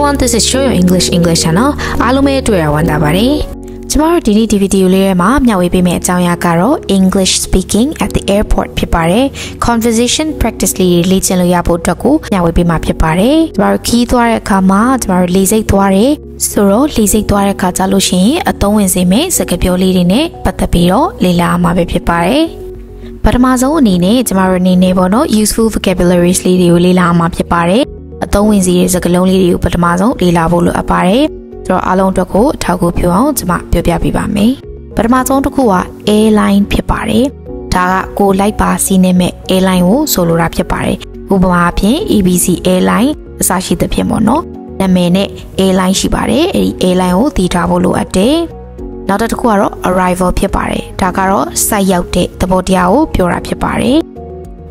everyone, this is Show Your English channel. အားလုံးပဲတွေ့ရဝမ်းသာပါတယ်။ကျွန်တော်တို့ဒီနေ့ဒီဗီဒီယိုလေးထဲမှာမျှဝေပေးမယ့်အကြောင်းအရာကတော့ English speaking at the airport ဖြစ်ပါတယ်။ Conversation practice လေးလေ့ကျင့်လို့ရဖို့အတွက်ကိုမျှဝေပေးမှာဖြစ်ပါတယ်။ကျွန်တော်တို့ခီးသွားတဲ့အခါမှာကျွန်တော်တို့လေစိတ်သွားတယ်ဆိုတော့လေစိတ်သွားတဲ့အခါကျလို့ရှိရင်အသုံးဝင်စေမယ့်စကားပြောလေးတွေနဲ့ပတ်သက်ပြီးတော့လေ့လာမှာပဲဖြစ်ပါတယ်။ပထမဆုံးအနေနဲ့ကျွန်တော်တို့အနေနဲ့ပေါ့နော် useful vocabularies လေးတွေကိုလေ့လာမှာဖြစ်ပါတယ်။အသုံးဝင်စေတဲ့စကားလုံးလေးတွေကိုပထမဆုံးလေ့လာဖို့လိုအပ်ပါတယ်။ကျွန်တော်အားလုံးအတွက်ကိုအထောက်အကူပြုအောင်ကျွန်မပြောပြပေးပါမယ်။ပထမဆုံးတစ်ခုက airline ဖြစ်ပါတယ်။ဒါကကိုလိုက်ပါစီးနေမဲ့ airline ကိုဆိုလိုတာဖြစ်ပါတယ်။ဥပမာအဖြစ် ABC airline အစရှိသဖြင့်ပေါ့နော်။နာမည်နဲ့ airline ရှိပါတယ်။အဲဒီ airline ကိုသိထားဖို့လိုအပ်တယ်။နောက်တစ်ခုကတော့ arrival ဖြစ်ပါတယ်။ဒါကတော့ဆိုက်ရောက်တဲ့သဘောတရားကိုပြောတာဖြစ်ပါတယ်။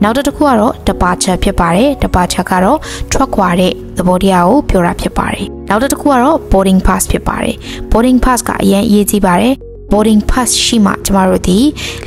နောက်တစ်ခုကတော့ departure ဖြစ်ပါတယ်။ departure ကတော့ထွက်ခွာတဲ့သဘောတရားကိုပြောတာဖြစ်ပါတယ်။နောက်တစ်ခုကတော့ boarding pass ဖြစ်ပါတယ်။ boarding pass ကအရင်အရေးကြီးပါတယ်။ boarding pass ရှိမှကျမတို့ဒီ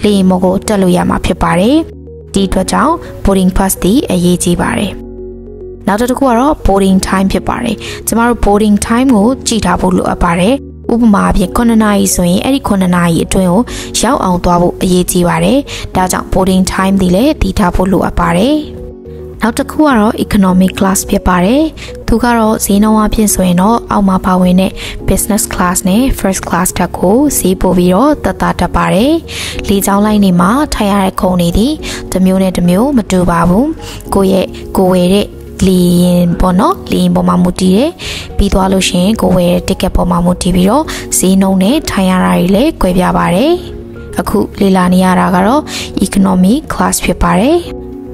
လေယာဉ်ပေါ်ကိုတက်လို့ရမှာဖြစ်ပါတယ်။ဒီအတွက်ကြောင့် boarding pass ဒီအရေးကြီးပါတယ်။နောက်တစ်ခုကတော့ boarding time ဖြစ်ပါတယ်။ကျမတို့ boarding time ကိုကြည့်ထားဖို့လိုအပ်ပါတယ်။ဥပမာအဖြစ်9နာရီဆိုရင်အဲ့ဒီ9နာရီအတွင်းကိုရောက်အောင်သွားဖို့အရေးကြီးပါတယ်။ဒါကြောင့် boarding time ဒီလည်းတည်ထားဖို့လိုအပ်ပါတယ်။နောက်တစ်ခုကတော့ economy class ဖြစ်ပါတယ်။သူကတော့ဈေးနှုန်းအဖြစ်ဆိုရင်တော့အောက်မှာပါဝင်တဲ့ business class နဲ့ first class တက်ကိုဈေးပို့ပြီးတော့တက်တာတက်ပါတယ်။လေကြောင်းလိုင်းတွေမှာထိုင်ရတဲ့ခုံတွေဒီတစ်မျိုးနဲ့တစ်မျိုးမတူပါဘူး။ကိုဝယ်တဲ့လီရင်ပေါ့နော်လီရင်ပေါ်မှာမူတည်တယ်ပြီးသွားလို့ရှိရင်ကိုဝယ်တဲ့ ticket ပေါ်မှာမူတည်ပြီးတော့ဈေးနှုန်းနဲ့ထိုင်ရတာတွေလည်း꿰ပြပါတယ်အခုလေ့လာနေရတာကတော့ economy class ဖြစ်ပါတယ်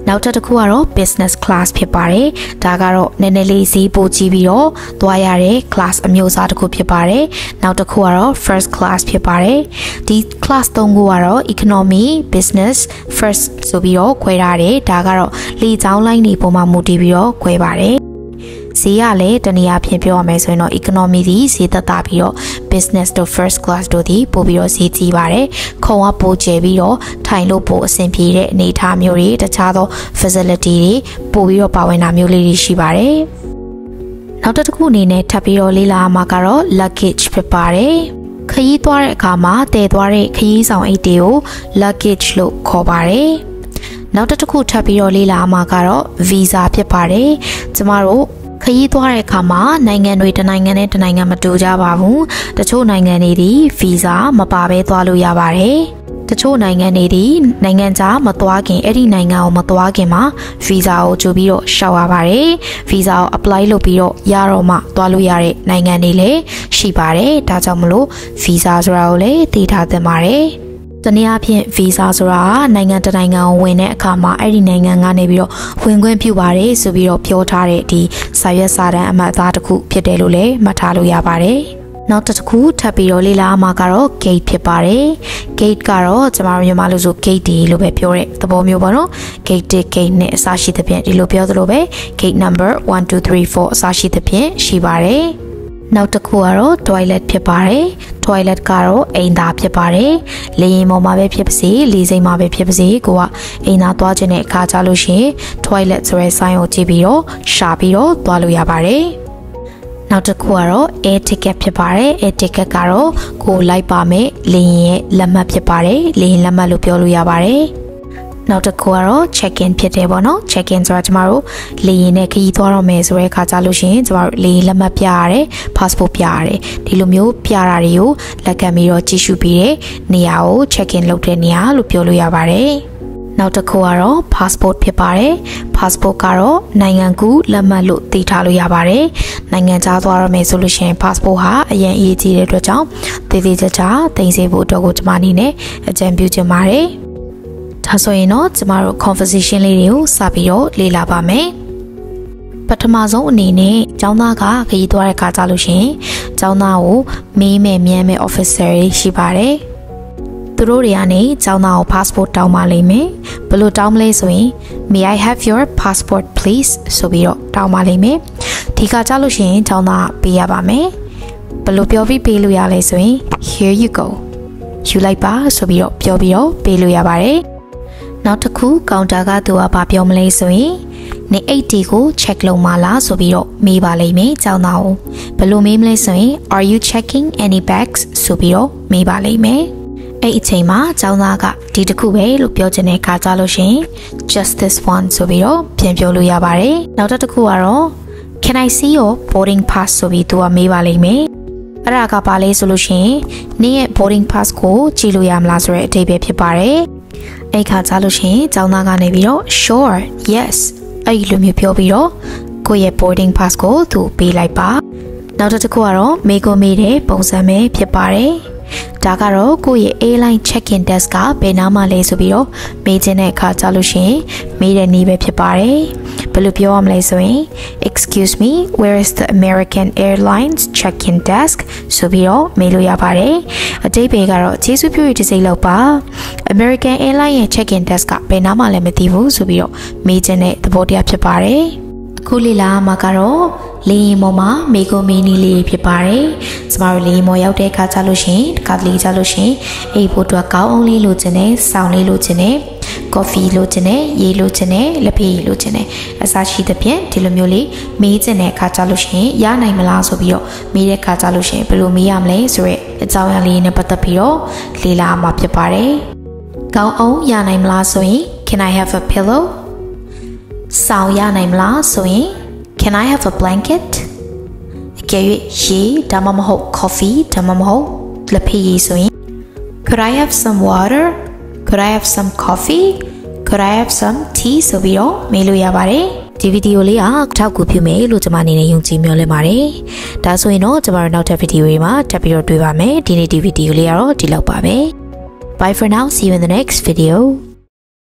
နောက်တစ်ခုကတော့ business class ဖြစ်ပါတယ်ဒါကတော့နည်းနည်းလေးဈေးပိုကြီးပြီးတော့သွားရတဲ့ class အမျိုးအစားတစ်ခုဖြစ်ပါတယ်နောက်တစ်ခုကတော့ first class ဖြစ်ပါတယ်ဒီ class 3ခုကတော့ economy business first ဆိုပြီးတော့꿰ရတယ်ဒါကတော့လေကြောင်းလိုင်းတွေပေါ်မှာမူတည်ပြီးတော့꿰ပါတယ်ဈေးရလည်းတနည်းအားဖြင့်ပြောရမယ်ဆိုရင်တော့ economy ဒီဈေးသက်သာပြီးတော့ business တို့ first class တို့ဒီပို့ပြီးတော့ဈေးကြီးပါတယ်ခုံကပိုကျယ်ပြီးတော့ထိုင်လို့ပိုအဆင်ပြေတဲ့အနေအထားမျိုးတွေတခြားသော facility တွေပို့ပြီးတော့ပါဝင်တာမျိုးလေးတွေရှိပါတယ်နောက်တစ်ခုအနေနဲ့ထပ်ပြီးတော့လေ့လာမှာကတော့ luggage ဖြစ်ပါတယ်ခရီးသွားတဲ့အခါမှာတည်သွားတဲ့ခရီးဆောင်အိတ်တွေကို luggage လို့ခေါ်ပါတယ်နောက်တစ်ခုထပ်ပြီးတော့လေ့လာမှာကတော့ visa ဖြစ်ပါတယ်ကျမတို့ခရီးသွားတဲ့အခါမှာနိုင်ငံတွေတစ်နိုင်ငံနဲ့တစ်နိုင်ငံမတူကြပါဘူးတချို့နိုင်ငံတွေဒီဗီဇာမပါဘဲသွားလို့ရပါတယ်တချို့နိုင်ငံတွေဒီနိုင်ငံခြားမသွားခင်အဲ့ဒီနိုင်ငံကိုမသွားခင်မှာဗီဇာကိုကြိုပြီးတော့ရှောက်ရပါတယ်ဗီဇာကို apply လုပ်ပြီးတော့ရတော့မှသွားလို့ရတဲ့နိုင်ငံတွေလည်းရှိပါတယ်ဒါကြောင့်မလို့ဗီဇာဆိုတာကိုလည်းသိထားသင့်ပါတယ်တနည်းအားဖြင့် visa ဆိုတာနိုင်ငံတစ်နိုင်ငံကိုဝင်တဲ့အခါမှာအဲ့ဒီနိုင်ငံကနေပြီးတော့ဝင်ခွင့်ပြုပါတယ်ဆိုပြီးတော့ပြောထားတဲ့ဒီစာရွက်စာတမ်းအမှတ်အသားတစ်ခုဖြစ်တယ်လို့လည်းမှတ်ထားလို့ရပါတယ်။နောက်တစ်ခုထပ်ပြီးတော့လေ့လာမှာကတော့ gate ဖြစ်ပါတယ်။ gate ကတော့ကျမတို့မြန်မာလိုဆို gate ဒီလို့ပဲပြောတဲ့သဘောမျိုးပေါ့နော်။ gate 1 gate နဲ့အစရှိသဖြင့်ဒီလိုပြောသလိုပဲ gate number 1 2 3 4အစရှိသဖြင့်ရှိပါတယ်။နောက်တစ်ခုကတော့ toilet ဖြစ်ပါတယ် toilet ကတော့အိမ်သားဖြစ်ပါတယ်လေယာဉ်ပေါ်မှာပဲဖြစ်ပါစေလေစိမ်းမှာပဲဖြစ်ပါစေကိုကအိမ်သားသွားခြင်းတဲ့အခါကြလို့ရှိရင် toilet ဆိုတဲ့ sign ကိုကြည့်ပြီးတော့ရှာပြီးတော့သွားလို့ရပါတယ်နောက်တစ်ခုကတော့ air ticket ဖြစ်ပါတယ် air ticket ကတော့ကိုလိုက်ပါမယ်လေယာဉ်ရဲ့လက်မှတ်ဖြစ်ပါတယ်လေယာဉ်လက်မှတ်လို့ပြောလို့ရပါတယ်နောက်တစ်ခုကတော့ check in ဖြစ်တယ်ပေါ့နော် check in ဆိုတာကျမတို့လေယာဉ်နဲ့ခရီးသွားတော့မယ်ဆိုတဲ့အခါကြလို့ရှိရင်ကျမတို့လေယာဉ်လက်မှတ်ပြရတယ် passport ပြရတယ်ဒီလိုမျိုးပြတာတွေကိုလက်ကမ်းပြီးတော့ကြည့်ရှုပြီးတဲ့နေရာကို check in လုပ်တဲ့နေရာလို့ပြောလို့ရပါတယ်နောက်တစ်ခုကတော့ passport ဖြစ်ပါတယ် passport ကတော့နိုင်ငံကူးလက်မှတ်လို့သိထားလို့ရပါတယ်နိုင်ငံခြားသွားရမယ်ဆိုလို့ရှိရင် passport ဟာအရင်အရေးကြီးတဲ့အတွက်ကြောင့်သေသေးချာချာတင်စေဖို့အတွက်ကိုကျမအနေနဲ့အကြံပြုချင်ပါတယ်ဒါဆိုရင်တော့ကျမတို့ conversation လေးတွေကိုစပြီးတော့လေ့လာပါမယ်ပထမဆုံးအနေနဲ့ကျောင်းသားကခရီးသွားတဲ့အခါကြလို့ရှိရင်ကျောင်းသားကိုမေးမယ်မြန်းမယ် officer တွေရှိပါတယ်သူတို့တွေကနေကျောင်းသားကို passport တောင်းပါလိမ့်မယ်ဘယ်လိုတောင်းမလဲဆိုရင် may I have your passport please ဆိုပြီးတော့တောင်းပါလိမ့်မယ်ဒီကကြလို့ရှိရင်ကျောင်းသားပေးရပါမယ်ဘယ်လိုပြောပြီးပေးလို့ရလဲဆိုရင် here you go ယူလိုက်ပါဆိုပြီးတော့ပြောပြီးတော့ပေးလို့ရပါတယ်နောက်တစ်ခုကောင်တာကသူကဘာပြောမလဲဆိုရင် နေအိတ်တီကို check လုပ်မလားဆိုပြီးတော့မေးပါလိမ့်မယ်ကျောင်းသားကိုဘယ်လိုမေးမလဲဆိုရင် Are you checking any bags ဆိုပြီးတော့မေးပါလိမ့်မယ်အဲ့အချိန်မှာကျောင်းသားကဒီတစ်ခုပဲလို့ပြောချင်တဲ့အခါကြလို့ရှင် just this one ဆိုပြီးတော့ပြန်ပြောလို့ရပါတယ်နောက်တစ်ခုကတော့ Can I see your boarding pass ဆိုပြီးသူကမေးပါလိမ့်မယ်အဲ့ဒါကပါလဲဆိုလို့ရှင်နင်းရဲ့ boarding pass ကိုကြည့်လို့ရမလားဆိုတဲ့အဓိပ္ပာယ်ဖြစ်ပါတယ်အဲ့ခါကြလို့ရှင်ကျောင်းသားကနေပြီးတော့ Sure yes အဲ့လိုမျိုးပြောပြီးတော့ကိုယ့်ရဲ့ boarding pass ကိုသူပေးလိုက်ပါနောက်တစ်ခုကတော့မေကိုမေးတဲ့ပုံစံပဲဖြစ်ပါတယ်ဒါကတော့ကိုယ့်ရဲ့ airline check-in desk ကဘယ်နားမှာလဲဆိုပြီးတော့မေးခြင်းတဲ့အခါကြလို့ရှင်မေးတဲ့နည်းပဲဖြစ်ပါတယ်ဘယ်လိုပြောရမလဲဆိုရင် Excuse me where is the American Airlines check-in desk ဆိုပြီးတော့မေးလို့ရပါတယ်အတိတ်ပဲကတော့ကျေးဇူးပြုရတဲ့စိတ်လောက်ပါ American Airlines ရဲ့ check-in desk ကဘယ်နားမှာလဲမသိဘူးဆိုပြီးတော့မေးခြင်းတဲ့သဘောတရားဖြစ်ပါတယ်အခုလေ့လာမှာကတော့လေရင်ပေါ်မှာမေကိုမီနီလေးဖြစ်ပါတယ်။ကျမတို့လေရင်ပေါ်ရောက်တဲ့အခါကျလို့ရှင်တခါတလေကျလို့ရှင်အိပ်ဖို့အတွက်ကောင်းအောင်လေးလိုချင်တယ်၊စောင်းလေးလိုချင်တယ်၊ကော်ဖီလိုချင်တယ်၊ရေလိုချင်တယ်၊လက်ဖေးလိုချင်တယ်အစားရှိသဖြင့်ဒီလိုမျိုးလေးမေးချင်တဲ့အခါကျလို့ရှင်ရနိုင်မလားဆိုပြီးတော့မေးတဲ့အခါကျလို့ရှင်ဘယ်လိုမေးရမလဲဆိုရဲအကြောင်းအရာလေးနဲ့ပတ်သက်ပြီးတော့လေ့လာမှာဖြစ်ပါတယ်။ကောင်းအောင်ရနိုင်မလားဆိုရင် Can I have a pillow စောင်းရနိုင်မလားဆိုရင် Can I have a blanket အကယ်၍ရေဒါမှမဟုတ် coffee ဒါမှမဟုတ်လက်ဖေးရေဆိုရင် Could I have some water Could I have some coffee Could I have some tea ဆိုပြီးတော့မေးလို့ရပါတယ်ဒီဗီဒီယိုလေးကထောက်ကူပြုမယ်လို့ကျွန်မအနေနဲ့ယုံကြည်မျှော်လင့်ပါတယ်ဒါဆိုရင်တော့ကျွန်တော်တို့နောက်ထပ်ဗီဒီယိုတွေမှာထပ်ပြီးတော့တွေ့ပါမယ်ဒီနေ့ဒီဗီဒီယိုလေးကတော့ဒီလောက်ပါပဲBye for now see you in the next video